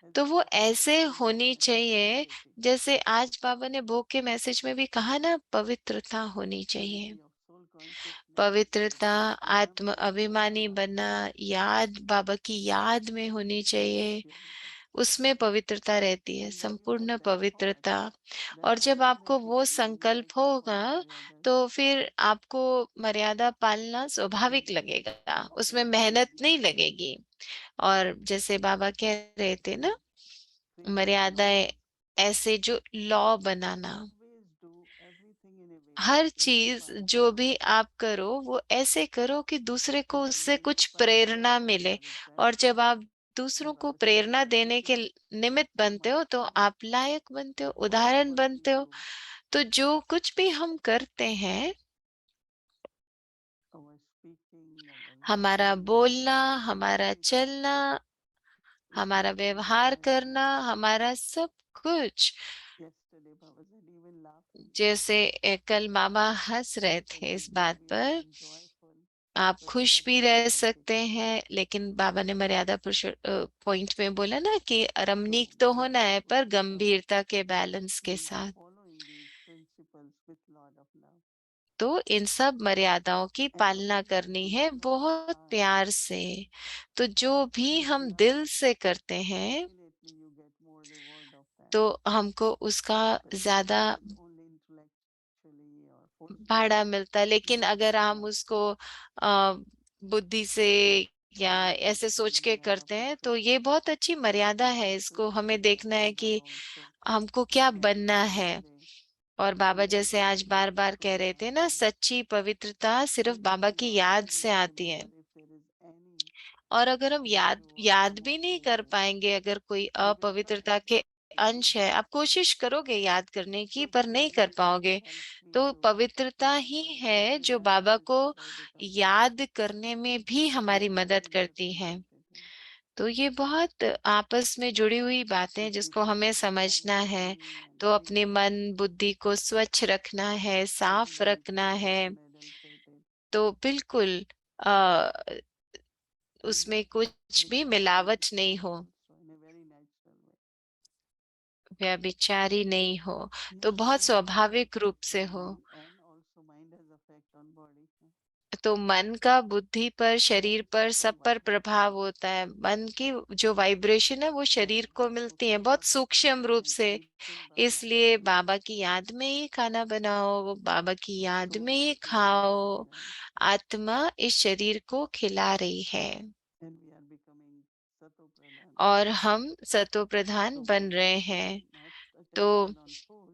Speaker 1: as
Speaker 2: तो वो
Speaker 1: Baba said,
Speaker 2: ऐसे होनी
Speaker 1: purity and
Speaker 2: चाहिए
Speaker 1: purity.
Speaker 2: जैसे आज बाबा ने भोग के मैसेज में भी कहा ना, पवित्रता होनी चाहिए।
Speaker 1: Purity of soul consciousness,
Speaker 2: पवित्रता,
Speaker 1: purity of
Speaker 2: आत्म
Speaker 1: remembrance of
Speaker 2: अभिमानी
Speaker 1: Baba,
Speaker 2: बनना, याद बाबा की याद में होनी चाहिए,
Speaker 1: purity.
Speaker 2: उसमें पवित्रता रहती है,
Speaker 1: And when you have
Speaker 2: संपूर्ण
Speaker 1: that thought,
Speaker 2: पवित्रता।
Speaker 1: then
Speaker 2: और जब आपको वो
Speaker 1: automatically you will
Speaker 2: संकल्प
Speaker 1: like to
Speaker 2: होगा
Speaker 1: follow märyadas.
Speaker 2: तो फिर आपको मर्यादा पालना स्वाभाविक
Speaker 1: Then
Speaker 2: लगेगा, उसमें
Speaker 1: everything will
Speaker 2: मेहनत
Speaker 1: be
Speaker 2: नहीं
Speaker 1: easy.
Speaker 2: लगेगी। और जैसे बाबा कह रहे थे ना,
Speaker 1: Freedom of
Speaker 2: मर्यादाएं
Speaker 1: movement.
Speaker 2: ऐसे जो law banana,
Speaker 1: Always do everything in a way
Speaker 2: हर चीज
Speaker 1: inspired.
Speaker 2: जो भी आप करो वो ऐसे करो कि दूसरे
Speaker 1: And
Speaker 2: को
Speaker 1: when
Speaker 2: उससे
Speaker 1: you
Speaker 2: कुछ
Speaker 1: inspire
Speaker 2: प्रेरणा
Speaker 1: others,
Speaker 2: मिले।
Speaker 1: for
Speaker 2: और
Speaker 1: example,
Speaker 2: जब आप
Speaker 1: as
Speaker 2: दूसरों को
Speaker 1: Baba said,
Speaker 2: Prerna
Speaker 1: that you
Speaker 2: देने के
Speaker 1: should
Speaker 2: निमित्त
Speaker 1: do
Speaker 2: बनते
Speaker 1: my
Speaker 2: हो तो
Speaker 1: service.
Speaker 2: आप लायक बनते हो, उदाहरण
Speaker 1: Whatever you
Speaker 2: बनते हो।
Speaker 1: do,
Speaker 2: तो जो कुछ भी हम करते हैं,
Speaker 1: our speaking, our
Speaker 2: हमारा
Speaker 1: walking,
Speaker 2: बोलना,
Speaker 1: our
Speaker 2: हमारा
Speaker 1: everything,
Speaker 2: चलना,
Speaker 1: it
Speaker 2: हमारा
Speaker 1: should be
Speaker 2: व्यवहार
Speaker 1: inspired by
Speaker 2: करना,
Speaker 1: Baba.
Speaker 2: हमारा सब कुछ।
Speaker 1: Yesterday, Baba said, even laughing
Speaker 2: जैसे कल मामा हंस रहे
Speaker 1: can
Speaker 2: थे
Speaker 1: be
Speaker 2: इस बात
Speaker 1: glorious
Speaker 2: पर,
Speaker 1: and joyful.
Speaker 2: आप
Speaker 1: So
Speaker 2: खुश
Speaker 1: try
Speaker 2: भी
Speaker 1: to
Speaker 2: रह
Speaker 1: adopt it.
Speaker 2: सकते हैं, लेकिन बाबा ने मर्यादा पुरुष पॉइंट में बोला ना कि
Speaker 1: So
Speaker 2: रमणीक तो
Speaker 1: my
Speaker 2: होना है,
Speaker 1: purpose
Speaker 2: पर
Speaker 1: is of
Speaker 2: गंभीरता के बैलेंस के साथ।
Speaker 1: following these principles with lot of love.
Speaker 2: तो इन सब मर्यादाओं की
Speaker 1: And
Speaker 2: पालना
Speaker 1: whatever
Speaker 2: करनी
Speaker 1: you
Speaker 2: है
Speaker 1: do from your
Speaker 2: बहुत
Speaker 1: heart
Speaker 2: प्यार से। तो जो भी
Speaker 1: with
Speaker 2: हम
Speaker 1: love,
Speaker 2: दिल से करते हैं
Speaker 1: definitely you get more reward of that.
Speaker 2: तो हमको उसका
Speaker 1: But if you
Speaker 2: ज्यादा
Speaker 1: do it only intellectually or forcefully,
Speaker 2: भाड़ा मिलता है।
Speaker 1: you
Speaker 2: लेकिन
Speaker 1: will
Speaker 2: अगर
Speaker 1: get
Speaker 2: हम
Speaker 1: less.
Speaker 2: उसको अ, बुद्धि से या
Speaker 1: Baba said
Speaker 2: ऐसे
Speaker 1: that
Speaker 2: सोच
Speaker 1: in
Speaker 2: के
Speaker 1: Maryada
Speaker 2: करते हैं तो ये
Speaker 1: Purushottam,
Speaker 2: बहुत अच्छी मर्यादा
Speaker 1: in
Speaker 2: है,
Speaker 1: the
Speaker 2: इसको हमें
Speaker 1: Purushottam
Speaker 2: देखना है
Speaker 1: Baba
Speaker 2: कि
Speaker 1: also
Speaker 2: हमको क्या बनना
Speaker 1: mentioned
Speaker 2: है।
Speaker 1: yesterday,
Speaker 2: और बाबा जैसे
Speaker 1: purity
Speaker 2: आज
Speaker 1: is
Speaker 2: bar
Speaker 1: only
Speaker 2: bar
Speaker 1: from
Speaker 2: कह रहे थे ना,
Speaker 1: remembering.
Speaker 2: सच्ची पवित्रता सिर्फ बाबा
Speaker 1: Purity
Speaker 2: की
Speaker 1: also
Speaker 2: याद
Speaker 1: will
Speaker 2: से
Speaker 1: be
Speaker 2: आती है।
Speaker 1: remembered if there is any
Speaker 2: और अगर हम याद
Speaker 1: bad word
Speaker 2: याद
Speaker 1: come
Speaker 2: भी
Speaker 1: off
Speaker 2: नहीं
Speaker 1: your
Speaker 2: कर
Speaker 1: tongue.
Speaker 2: पाएंगे, अगर कोई
Speaker 1: You can try,
Speaker 2: अपवित्रता के
Speaker 1: it
Speaker 2: अंश
Speaker 1: won't
Speaker 2: है,
Speaker 1: be
Speaker 2: आप
Speaker 1: easy.
Speaker 2: कोशिश करोगे याद करने की,
Speaker 1: So
Speaker 2: पर
Speaker 1: Baba
Speaker 2: नहीं कर
Speaker 1: gradually
Speaker 2: पाओगे।
Speaker 1: helped me
Speaker 2: तो
Speaker 1: to
Speaker 2: पवित्रता ही
Speaker 1: remember
Speaker 2: है
Speaker 1: every
Speaker 2: जो
Speaker 1: bad
Speaker 2: बाबा
Speaker 1: words
Speaker 2: को
Speaker 1: that I did on the way.
Speaker 2: याद करने में भी
Speaker 1: And
Speaker 2: हमारी
Speaker 1: I
Speaker 2: मदद
Speaker 1: feel very
Speaker 2: करती है।
Speaker 1: liberated.
Speaker 2: तो ये बहुत आपस में जुड़ी हुई बातें
Speaker 1: If
Speaker 2: हैं जिसको
Speaker 1: people
Speaker 2: हमें
Speaker 1: understand
Speaker 2: समझना
Speaker 1: and
Speaker 2: है।
Speaker 1: clean and
Speaker 2: तो अपने
Speaker 1: pure,
Speaker 2: मन बुद्धि को स्वच्छ रखना है,
Speaker 1: they
Speaker 2: साफ
Speaker 1: don't
Speaker 2: रखना
Speaker 1: feel
Speaker 2: है।
Speaker 1: unadulterated.
Speaker 2: तो बिल्कुल आ,
Speaker 1: And
Speaker 2: उसमें
Speaker 1: that
Speaker 2: कुछ भी
Speaker 1: Vicharya
Speaker 2: मिलावट नहीं
Speaker 1: disappears
Speaker 2: हो,
Speaker 1: also in a very natural way.
Speaker 2: व्यभिचारी नहीं हो, तो बहुत
Speaker 1: Yesterday Baba
Speaker 2: स्वाभाविक रूप
Speaker 1: reflected
Speaker 2: से
Speaker 1: on
Speaker 2: हो।
Speaker 1: mind, and also mind has effect on body.
Speaker 2: तो मन का बुद्धि पर, शरीर पर,
Speaker 1: So
Speaker 2: सब पर
Speaker 1: Baba
Speaker 2: प्रभाव
Speaker 1: said
Speaker 2: होता है। मन की जो वाइब्रेशन है वो
Speaker 1: that
Speaker 2: शरीर को मिलती है
Speaker 1: cooking
Speaker 2: बहुत
Speaker 1: Baba said
Speaker 2: सूक्ष्म रूप
Speaker 1: and
Speaker 2: से।
Speaker 1: eating Baba said.
Speaker 2: इसलिए बाबा की याद में ही खाना बनाओ, बाबा की याद
Speaker 1: So
Speaker 2: में ही
Speaker 1: Atma is
Speaker 2: खाओ।
Speaker 1: abundant,
Speaker 2: आत्मा इस शरीर को खिला रही है
Speaker 1: and we are becoming Sato Pradhan.
Speaker 2: और हम सतो प्रधान
Speaker 1: So
Speaker 2: बन
Speaker 1: Baba
Speaker 2: रहे
Speaker 1: said
Speaker 2: हैं।
Speaker 1: not
Speaker 2: तो
Speaker 1: attention on food,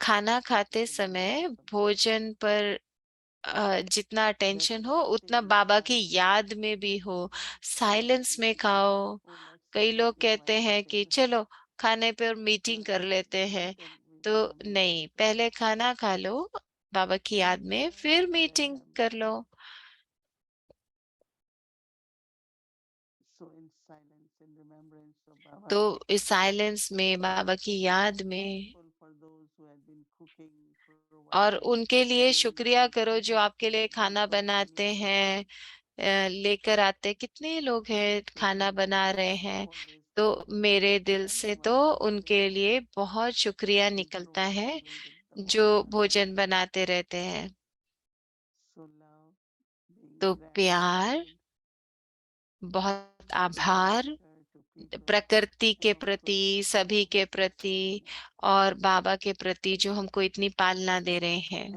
Speaker 2: खाना खाते समय भोजन पर जितना अटेंशन हो उतना बाबा की याद में भी हो, साइलेंस में खाओ। कई लोग कहते हैं कि चलो खाने पे और मीटिंग कर लेते हैं, तो नहीं, पहले खाना खा लो बाबा की याद में, फिर मीटिंग कर लो। तो इस साइलेंस में, बाबा की याद में, और उनके लिए शुक्रिया करो जो आपके लिए खाना बनाते हैं, लेकर आते। कितने लोग हैं खाना बना रहे हैं, तो मेरे दिल से तो उनके लिए बहुत शुक्रिया निकलता है जो भोजन बनाते रहते हैं। तो प्यार, बहुत आभार प्रकृति के प्रति, सभी के प्रति, और बाबा के प्रति जो हमको इतनी पालना दे रहे हैं।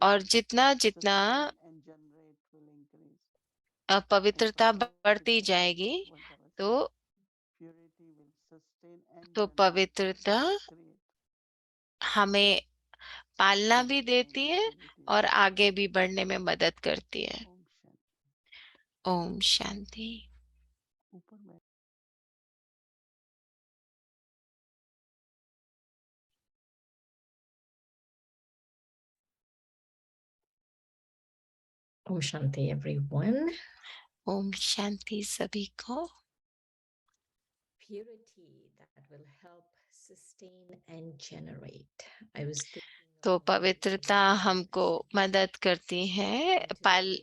Speaker 2: और जितना जितना पवित्रता बढ़ती जाएगी, तो पवित्रता हमें पालना भी देती है और आगे भी बढ़ने में मदद करती है। Om Shanti.
Speaker 4: Om Shanti, everyone.
Speaker 2: Om Shanti सभी को।
Speaker 4: Purity that will help sustain and generate. I was thinking
Speaker 2: तो
Speaker 4: of
Speaker 2: पवित्रता हमको मदद करती है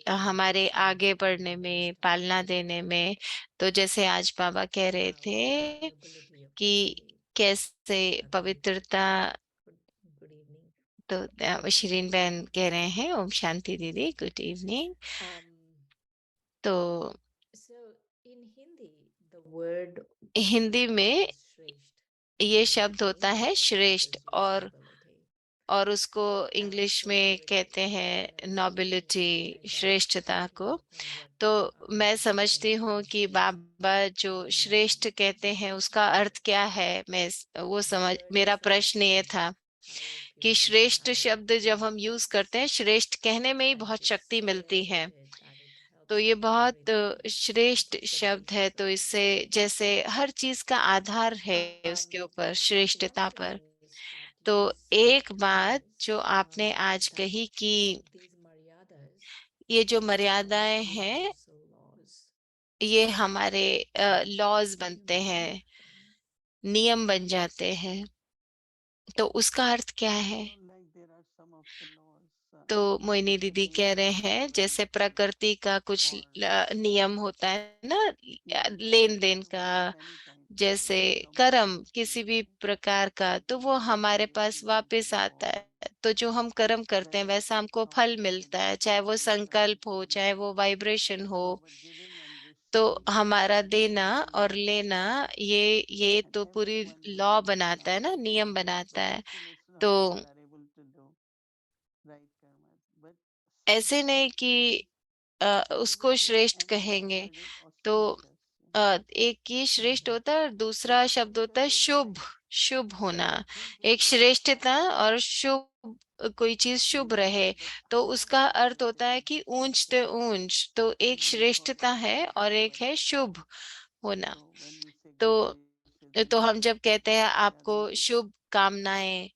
Speaker 2: हमारे आगे बढ़ने में, पालना देने में। तो जैसे आज बाबा कह रहे थे कि कैसे पवित्रता,
Speaker 4: Good evening.
Speaker 2: तो शिरीन बहन कह रहे हैं, ओम शांति दीदी, गुड इवनिंग। तो
Speaker 4: So in Hindi, the word
Speaker 2: Hindi में
Speaker 4: is श्रेष्ठ.
Speaker 2: ये
Speaker 4: And
Speaker 2: शब्द
Speaker 4: in
Speaker 2: होता है
Speaker 4: English, it
Speaker 2: श्रेष्ठ,
Speaker 4: is usability.
Speaker 2: और उसको इंग्लिश
Speaker 4: So
Speaker 2: में
Speaker 4: purity,
Speaker 2: कहते
Speaker 4: you
Speaker 2: हैं
Speaker 4: know, so
Speaker 2: nobility,
Speaker 4: I got
Speaker 2: श्रेष्ठता को।
Speaker 4: from what
Speaker 2: तो मैं
Speaker 4: Baba
Speaker 2: समझती हूँ कि
Speaker 4: said.
Speaker 2: बाबा जो श्रेष्ठ कहते हैं उसका अर्थ क्या है। वो समझ, मेरा प्रश्न ये था कि श्रेष्ठ शब्द जब हम यूज करते हैं, श्रेष्ठ कहने में ही बहुत शक्ति मिलती है। तो ये बहुत श्रेष्ठ शब्द है, तो इससे जैसे हर चीज का आधार है उसके ऊपर, श्रेष्ठता पर। तो एक बात जो आपने आज कही कि ये जो मर्यादाएं हैं, ये हमारे लॉज बनते हैं, नियम बन जाते हैं। तो उसका अर्थ क्या है? तो मोहिनी दीदी कह रहे हैं जैसे प्रकृति का कुछ नियम होता है ना, लेन देन का, जैसे कर्म किसी भी प्रकार का, तो वो हमारे पास वापस आता है। तो जो हम कर्म करते हैं वैसा हमको फल मिलता है, चाहे वो संकल्प हो, चाहे वो वाइब्रेशन हो। तो हमारा देना और लेना, ये तो पूरी लॉ बनाता है ना, नियम बनाता है। तो ऐसे नहीं कि उसको श्रेष्ठ कहेंगे, तो एक ये श्रेष्ठ होता है और दूसरा शब्द होता है शुभ, शुभ होना। एक श्रेष्ठता और शुभ, कोई चीज शुभ रहे तो उसका अर्थ होता है कि ऊंच से ऊंच। तो एक श्रेष्ठता है और एक है शुभ होना। तो हम जब कहते हैं आपको शुभ कामनाएं,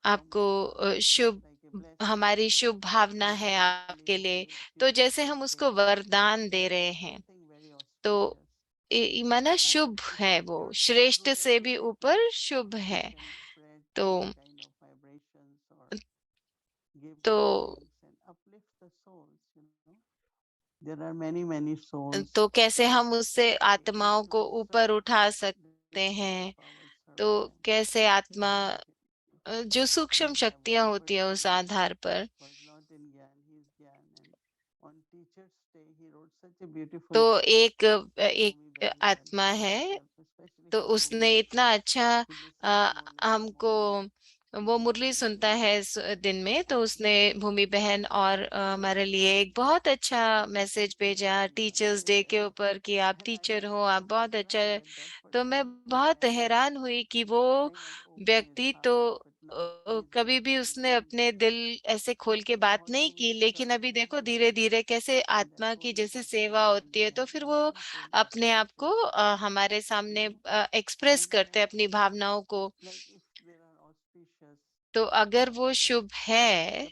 Speaker 2: आपको शुभ, हमारी शुभ भावना है आपके लिए, तो जैसे हम उसको वरदान दे रहे हैं। तो माना शुभ है, वो श्रेष्ठ से भी ऊपर शुभ है। तो तो कैसे हम उससे आत्माओं को ऊपर उठा सकते हैं? तो कैसे आत्मा, जो सूक्ष्म शक्तियां होती है उस आधार पर। तो एक एक आत्मा है, तो उसने इतना अच्छा हमको वो मुरली सुनता है दिन में, तो उसने भूमि बहन और हमारे लिए एक बहुत अच्छा मैसेज भेजा टीचर्स डे के ऊपर कि आप टीचर हो, आप बहुत अच्छा। तो मैं बहुत हैरान हुई कि वो व्यक्ति तो कभी भी उसने अपने दिल ऐसे खोल के बात नहीं की, लेकिन अभी देखो धीरे धीरे कैसे आत्मा की जैसे सेवा होती है, तो फिर वो अपने आप को हमारे सामने एक्सप्रेस करते हैं अपनी भावनाओं को। तो अगर वो शुभ है,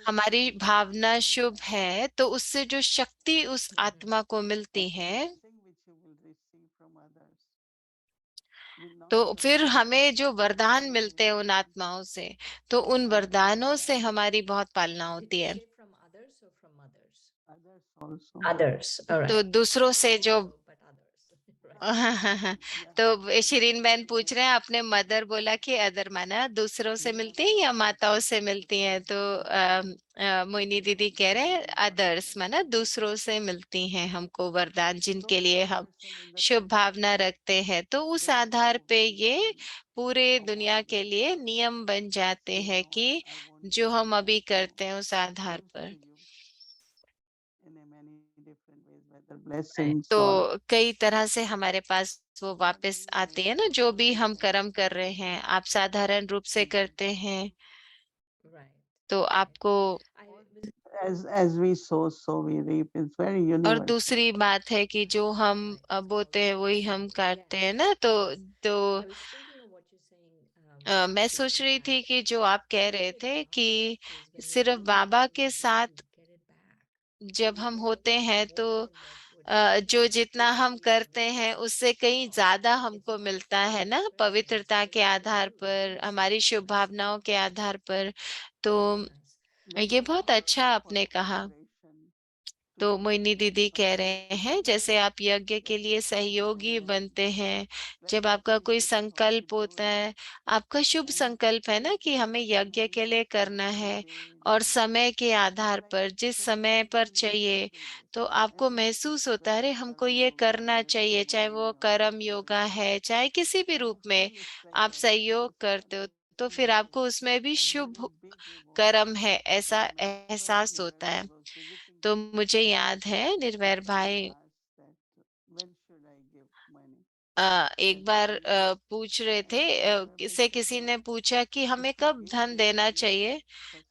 Speaker 2: हमारी भावना शुभ है, तो उससे जो शक्ति उस आत्मा को मिलती है, तो फिर हमें जो वरदान मिलते हैं उन आत्माओं से, तो उन वरदानों से हमारी बहुत पालना
Speaker 4: Did
Speaker 2: होती
Speaker 4: you
Speaker 2: है।
Speaker 4: say from others or from mothers?
Speaker 1: Others also.
Speaker 4: Others, all
Speaker 2: तो
Speaker 4: right.
Speaker 2: दूसरों से
Speaker 4: Not
Speaker 2: जो
Speaker 4: also, but others. Right.
Speaker 2: तो शिरीन बहन पूछ रहे हैं, आपने मदर बोला कि अदर माना दूसरों से मिलती है या माताओं से मिलती है? तो मोहिनी दीदी कह रहे हैं अदर्स माना दूसरों से मिलती हैं हमको वरदान, जिनके लिए हम शुभ भावना रखते हैं। तो उस आधार पे ये पूरे दुनिया के लिए नियम बन जाते हैं कि जो हम अभी करते हैं उस आधार पर।
Speaker 1: in a many different ways, whether blessings
Speaker 2: तो
Speaker 1: or
Speaker 2: कई तरह से हमारे पास वो वापस आते हैं ना, जो भी हम कर्म कर रहे हैं, आप साधारण रूप से करते हैं
Speaker 4: Right.
Speaker 2: तो
Speaker 4: Right.
Speaker 2: आपको।
Speaker 4: I was
Speaker 1: as we sow, so we reap. It's very
Speaker 2: और
Speaker 1: universal.
Speaker 2: दूसरी बात है कि जो हम बोते हैं वही हम काटते हैं ना, तो
Speaker 4: I was thinking of what you're saying,
Speaker 2: मैं
Speaker 4: Sister
Speaker 2: सोच रही थी
Speaker 4: that
Speaker 2: कि जो आप कह
Speaker 4: what
Speaker 2: रहे
Speaker 4: it
Speaker 2: थे
Speaker 4: does
Speaker 2: कि
Speaker 4: is when we
Speaker 2: सिर्फ
Speaker 4: do
Speaker 2: बाबा
Speaker 4: good,
Speaker 2: के
Speaker 4: we
Speaker 2: साथ
Speaker 4: get it back.
Speaker 2: जब
Speaker 4: We
Speaker 2: हम
Speaker 4: get
Speaker 2: होते हैं तो
Speaker 4: more than what we
Speaker 2: जो
Speaker 4: give.
Speaker 2: जितना हम करते हैं उससे कहीं ज्यादा हमको मिलता है ना, पवित्रता के आधार पर, हमारी शुभ भावनाओं के आधार पर। तो ये बहुत अच्छा आपने कहा। तो मोहिनी दीदी कह रहे हैं जैसे आप यज्ञ के लिए सहयोगी बनते हैं, जब आपका कोई संकल्प होता है, आपका शुभ संकल्प है ना कि हमें यज्ञ के लिए करना है, और समय के आधार पर जिस समय पर चाहिए, तो आपको महसूस होता है अरे हमको ये करना चाहिए, चाहे वो कर्म योगा है, चाहे किसी भी रूप में आप सहयोग करते हो, तो फिर आपको उसमें भी शुभ कर्म है ऐसा एहसास होता है। तो मुझे याद है निर्वैर भाई एक बार पूछ रहे थे, किसी ने पूछा कि हमें कब धन देना चाहिए,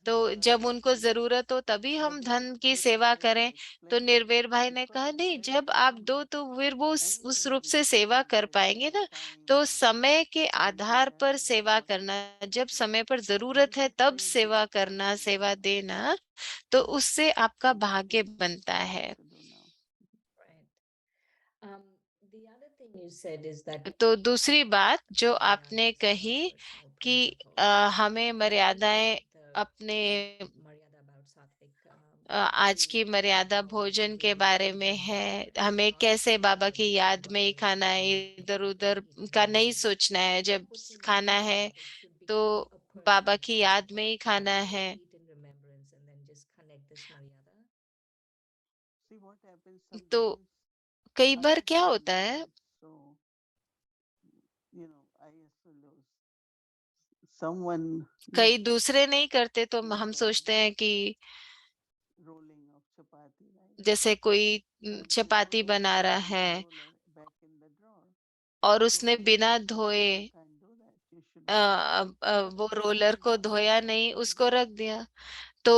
Speaker 2: तो जब उनको जरूरत हो तभी हम धन की सेवा करें। तो निर्वेर भाई ने कहा नहीं, जब आप दो तो फिर वो उस रूप से सेवा कर पाएंगे ना। तो समय के आधार पर सेवा करना, जब समय पर जरूरत है तब सेवा करना, सेवा देना, तो उससे आपका भाग्य बनता है।
Speaker 4: Right. Um, the other thing you said is that
Speaker 2: तो दूसरी बात जो आपने
Speaker 4: Maryadas,
Speaker 2: कही
Speaker 4: personal
Speaker 2: कि
Speaker 4: principles.
Speaker 2: हमें मर्यादाएं
Speaker 4: The
Speaker 2: अपने
Speaker 4: Maryada about Sattvic
Speaker 2: आज की
Speaker 4: food,
Speaker 2: मर्यादा
Speaker 4: what we
Speaker 2: भोजन के
Speaker 4: do,
Speaker 2: बारे
Speaker 4: what
Speaker 2: में
Speaker 4: we
Speaker 2: है,
Speaker 4: don't,
Speaker 2: हमें
Speaker 4: how
Speaker 2: कैसे बाबा
Speaker 4: to
Speaker 2: की याद में ही
Speaker 4: survive
Speaker 2: खाना है,
Speaker 4: in
Speaker 2: इधर उधर
Speaker 4: the
Speaker 2: का नहीं
Speaker 4: environment.
Speaker 2: सोचना है।
Speaker 4: That
Speaker 2: जब
Speaker 4: puts in
Speaker 2: खाना
Speaker 4: mind
Speaker 2: है
Speaker 4: that it should
Speaker 2: तो
Speaker 4: become a
Speaker 2: बाबा
Speaker 4: personal
Speaker 2: की याद में
Speaker 4: principle.
Speaker 2: ही
Speaker 4: Can
Speaker 2: खाना
Speaker 4: you
Speaker 2: है।
Speaker 4: repeat in remembrance and then just connect this Maryada?
Speaker 1: See what happens
Speaker 2: तो
Speaker 1: sometimes.
Speaker 2: कई
Speaker 1: I
Speaker 2: बार
Speaker 1: used
Speaker 2: क्या
Speaker 1: to
Speaker 2: होता
Speaker 1: lose
Speaker 2: है,
Speaker 1: it, so I used to lose someone
Speaker 2: कई
Speaker 1: used
Speaker 2: दूसरे नहीं करते तो
Speaker 1: to
Speaker 2: हम
Speaker 1: have
Speaker 2: सोचते हैं कि
Speaker 1: rolling of chapati, right?
Speaker 2: जैसे कोई
Speaker 1: And he
Speaker 2: चपाती
Speaker 1: always
Speaker 2: बना रहा
Speaker 1: put the
Speaker 2: है
Speaker 1: roller back in the drawer.
Speaker 2: और
Speaker 1: So
Speaker 2: उसने
Speaker 1: I
Speaker 2: बिना
Speaker 1: said, no,
Speaker 2: धोए
Speaker 1: you can't do that. You should wash.
Speaker 2: वो रोलर को धोया नहीं, उसको रख दिया। तो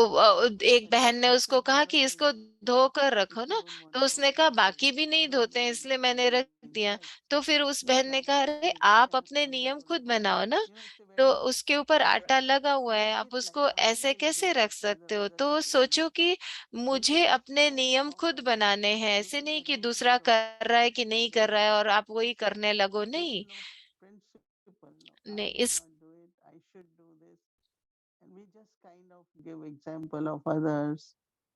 Speaker 2: एक
Speaker 1: But
Speaker 2: बहन
Speaker 1: he
Speaker 2: ने उसको
Speaker 1: kept
Speaker 2: कहा
Speaker 1: on
Speaker 2: कि
Speaker 1: rubbing
Speaker 2: इसको धो कर
Speaker 1: if
Speaker 2: रखो
Speaker 1: you
Speaker 2: ना,
Speaker 1: don't want
Speaker 2: तो
Speaker 1: to
Speaker 2: उसने कहा
Speaker 1: wash
Speaker 2: बाकी भी नहीं
Speaker 1: the
Speaker 2: धोते हैं
Speaker 1: rolling
Speaker 2: इसलिए मैंने रख
Speaker 1: thing,
Speaker 2: दिया।
Speaker 1: right?
Speaker 2: तो फिर उस
Speaker 1: So
Speaker 2: बहन ने कहा
Speaker 1: sometimes
Speaker 2: अरे
Speaker 1: we just
Speaker 2: आप
Speaker 1: have
Speaker 2: अपने
Speaker 1: some
Speaker 2: नियम
Speaker 1: level
Speaker 2: खुद
Speaker 1: of,
Speaker 2: बनाओ ना,
Speaker 1: it's a
Speaker 2: तो
Speaker 1: very,
Speaker 2: उसके ऊपर आटा
Speaker 4: Right.
Speaker 2: लगा हुआ है,
Speaker 1: make
Speaker 2: आप
Speaker 1: it like
Speaker 2: उसको
Speaker 1: I
Speaker 2: ऐसे
Speaker 1: will do
Speaker 2: कैसे रख
Speaker 1: this for the
Speaker 2: सकते हो?
Speaker 1: others
Speaker 2: तो
Speaker 1: to do.
Speaker 2: सोचो कि मुझे
Speaker 1: Instead of
Speaker 2: अपने
Speaker 1: so
Speaker 2: नियम खुद
Speaker 1: often
Speaker 2: बनाने हैं, ऐसे
Speaker 1: looking
Speaker 2: नहीं
Speaker 1: at
Speaker 2: कि
Speaker 1: other
Speaker 2: दूसरा
Speaker 1: people,
Speaker 2: कर रहा है कि नहीं कर रहा है और आप वही करने लगो,
Speaker 1: there
Speaker 2: नहीं।
Speaker 1: is no principle. No, I
Speaker 2: नहीं
Speaker 1: will
Speaker 2: इस
Speaker 1: not do it. I should do this. And we just kind of give example of others.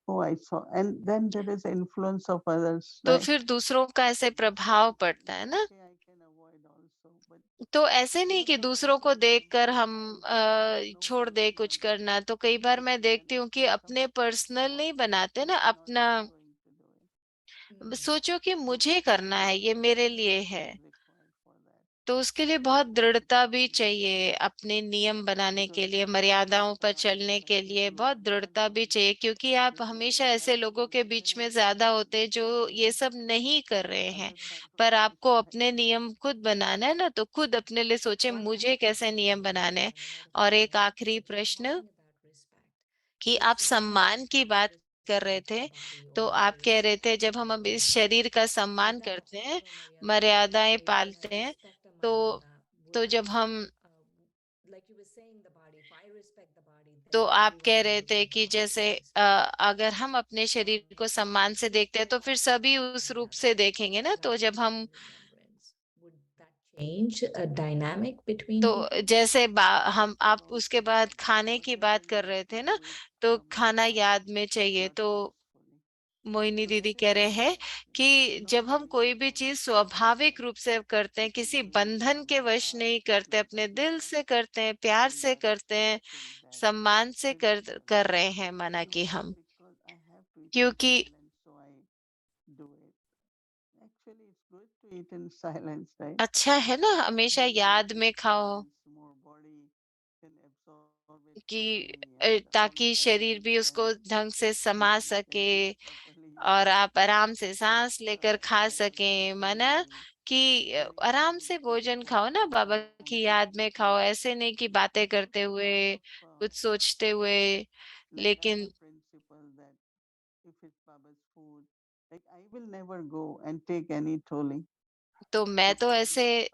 Speaker 1: Oh, I saw. And then there is influence of others,
Speaker 2: तो
Speaker 1: right?
Speaker 2: फिर दूसरों का ऐसे प्रभाव पड़ता है ना।
Speaker 1: Okay, I can avoid also. But
Speaker 2: तो ऐसे नहीं कि दूसरों को
Speaker 1: sometimes
Speaker 2: देखकर हम
Speaker 1: I don't
Speaker 2: छोड़ दे
Speaker 1: fulfill
Speaker 2: कुछ करना। तो कई बार मैं देखती हूँ कि अपने पर्सनल नहीं बनाते ना,
Speaker 1: I'm not
Speaker 2: अपना
Speaker 1: going to do it.
Speaker 2: सोचो कि मुझे करना है, ये मेरे लिए है।
Speaker 1: Is required for that.
Speaker 2: तो उसके लिए बहुत दृढ़ता भी चाहिए, अपने नियम बनाने के लिए, मर्यादाओं पर चलने के लिए बहुत दृढ़ता भी चाहिए, क्योंकि आप हमेशा ऐसे लोगों के बीच में ज्यादा होते हैं जो ये सब नहीं कर रहे हैं। पर आपको अपने नियम खुद बनाना है ना, तो खुद अपने लिए सोचे मुझे कैसे नियम बनाने हैं। और एक आखिरी प्रश्न कि आप सम्मान की बात कर रहे थे, तो आप कह रहे थे जब हम अब इस शरीर का सम्मान करते हैं, मर्यादाएं पालते हैं, तो जब हम, तो आप कह रहे थे कि जैसे अगर हम अपने शरीर को सम्मान से देखते हैं तो फिर सभी उस रूप से देखेंगे ना, तो जब हम,
Speaker 4: change a dynamic between
Speaker 2: तो
Speaker 4: people?
Speaker 2: जैसे हम आप उसके बाद खाने की बात कर रहे थे ना, तो खाना याद में चाहिए, तो मोहिनी दीदी कह रहे हैं कि जब हम कोई भी चीज स्वाभाविक रूप से करते हैं, किसी बंधन के वश नहीं करते, अपने दिल से करते हैं, प्यार से करते हैं, सम्मान से कर रहे हैं, माना कि हम, क्योंकि अच्छा है ना हमेशा याद में खाओ कि ताकि शरीर भी उसको ढंग से समा सके और आप आराम से सांस लेकर खा सकें, माना कि आराम से भोजन खाओ ना, बाबा की याद में खाओ, ऐसे नहीं कि बातें करते हुए, कुछ सोचते हुए। लेकिन तो मैं तो ऐसे,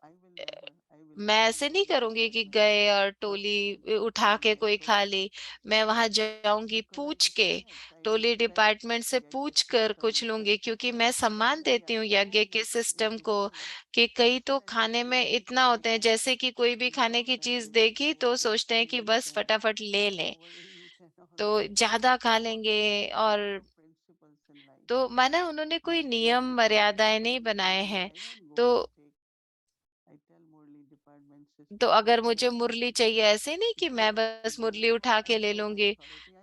Speaker 2: मैं ऐसे नहीं करूंगी कि गए और टोली उठा के कोई खा ली। मैं वहां जाऊंगी पूछ के, टोली डिपार्टमेंट से पूछ कर कुछ लूंगी, क्योंकि मैं सम्मान देती हूँ यज्ञ के सिस्टम को। कि कई तो खाने में इतना होते हैं, जैसे कि कोई भी खाने की चीज देखी तो सोचते हैं कि बस फटाफट ले लें, तो ज्यादा खा लेंगे। और तो माना उन्होंने कोई नियम मर्यादाएं नहीं बनाए हैं। तो अगर मुझे मुरली चाहिए, ऐसे नहीं कि मैं बस मुरली उठा के ले लूंगी,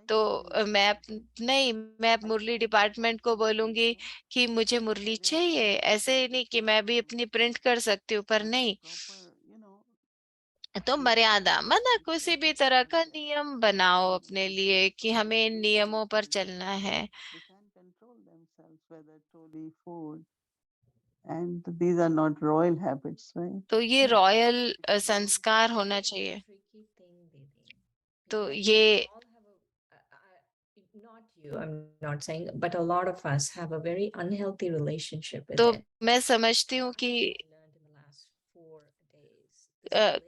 Speaker 2: तो नहीं, मैं मुरली डिपार्टमेंट को बोलूंगी कि मुझे मुरली चाहिए, ऐसे नहीं कि मैं भी अपनी प्रिंट कर सकती हूँ, पर नहीं। तो मर्यादा माना किसी भी तरह का नियम बनाओ अपने लिए कि हमें इन नियमों पर चलना है।
Speaker 1: And these are not royal habits, right?
Speaker 2: तो ये रॉयल संस्कार होना चाहिए। तो ये,
Speaker 4: Not you, I'm not saying, but a lot of us have a very unhealthy relationship with
Speaker 2: तो
Speaker 4: it.
Speaker 2: मैं समझती हूँ कि अ,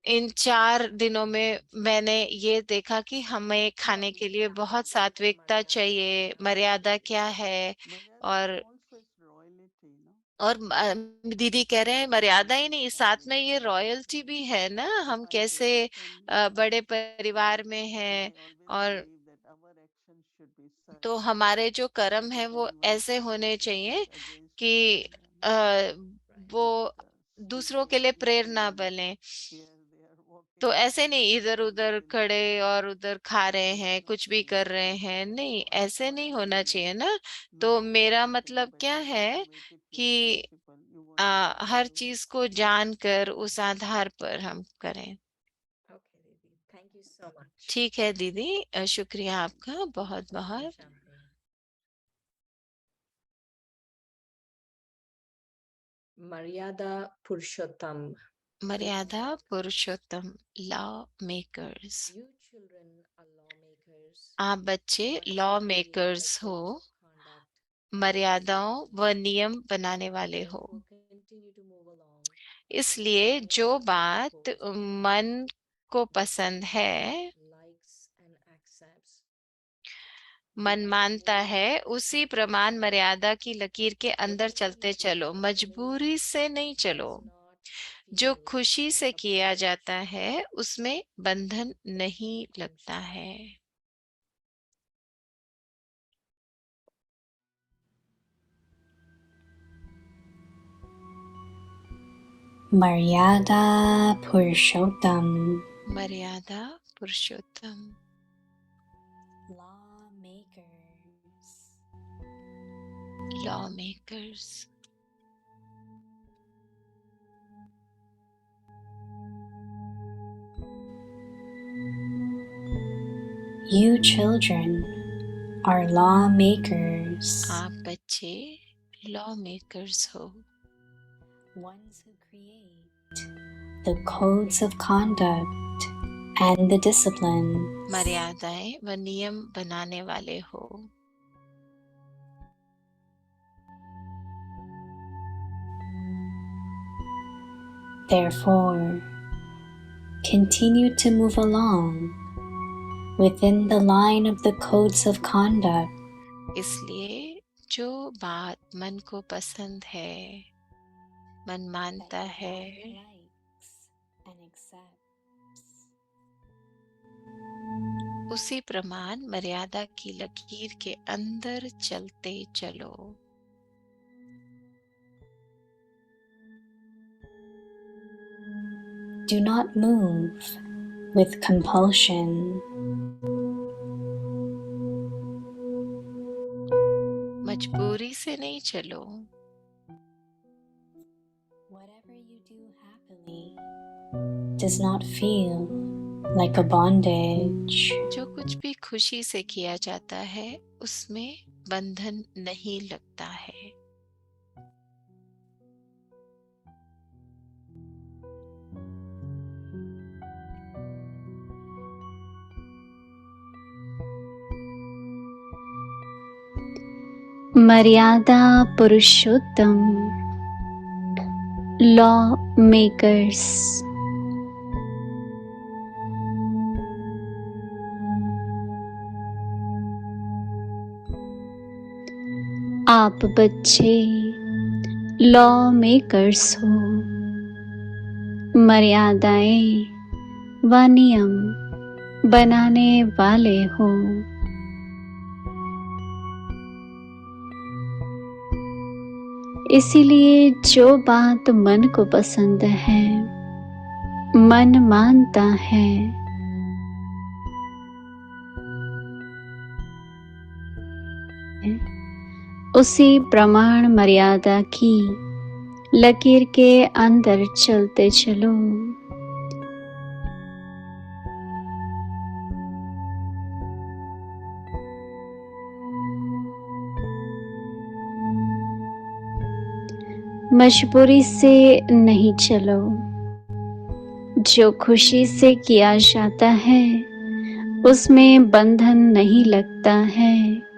Speaker 2: इन 4 दिनों में मैंने ये देखा कि हमें खाने के लिए बहुत सात्विकता चाहिए, मर्यादा क्या है। और दीदी कह रहे हैं मर्यादा ही नहीं, साथ में ये रॉयल्टी भी है ना, हम कैसे बड़े परिवार में हैं। और तो हमारे जो कर्म है वो ऐसे होने चाहिए कि आ, वो दूसरों के लिए प्रेरणा बने। तो ऐसे नहीं इधर उधर खड़े और उधर खा रहे हैं, कुछ भी कर रहे हैं, नहीं ऐसे नहीं होना चाहिए ना। तो मेरा मतलब क्या है कि हर चीज को जानकर उस आधार पर हम करें।
Speaker 4: Okay, Didi. Thank you so much.
Speaker 2: ठीक है दीदी, शुक्रिया आपका बहुत बहुत।
Speaker 4: Shanti. Maryada Purushottam.
Speaker 2: मर्यादा पुरुषोत्तम, law makers.
Speaker 4: You children are lawmakers.
Speaker 2: आप बच्चे
Speaker 4: What
Speaker 2: law
Speaker 4: shall be the
Speaker 2: makers हो,
Speaker 4: codes of conduct?
Speaker 2: मर्यादाओं व नियम बनाने वाले हो।
Speaker 4: Therefore, continue to move along.
Speaker 2: इसलिए जो बात मन को पसंद है,
Speaker 4: Likes and accepts.
Speaker 2: मन मानता है, उसी प्रमाण मर्यादा की लकीर के अंदर चलते चलो, मजबूरी से नहीं चलो। जो खुशी से किया जाता है उसमें बंधन नहीं लगता है।
Speaker 3: Maryada Purushottam.
Speaker 2: मर्यादा पुरुषोत्तम,
Speaker 3: Lawmakers.
Speaker 2: Law makers.
Speaker 3: You children are lawmakers,
Speaker 2: आप बच्चे लॉ मेकर्स हो,
Speaker 3: ones who create the codes of conduct and the discipline.
Speaker 2: मर्यादाएं व नियम बनाने वाले हो।
Speaker 3: Therefore, continue to move along within the line of the codes of conduct,
Speaker 2: इसलिए जो बात मन को पसंद है, मन मानता है,
Speaker 3: likes and accepts.
Speaker 2: उसी प्रमाण मर्यादा की लकीर के अंदर चलते चलो।
Speaker 3: Do not move with compulsion.
Speaker 2: मजबूरी से नहीं चलो।
Speaker 3: Whatever you do happily does not feel like a bondage.
Speaker 2: जो कुछ भी खुशी से किया जाता है, उसमें बंधन नहीं लगता है।
Speaker 3: मर्यादा पुरुषोत्तम, लॉ मेकर्स। आप बच्चे लॉ मेकर्स हो, मर्यादाएं व नियम बनाने वाले हो। इसीलिए जो बात मन को पसंद है, मन मानता है, उसी प्रमाण मर्यादा की लकीर के अंदर चलते चलो। मजबूरी से नहीं चलो। जो खुशी से किया जाता है, उसमें बंधन नहीं लगता है।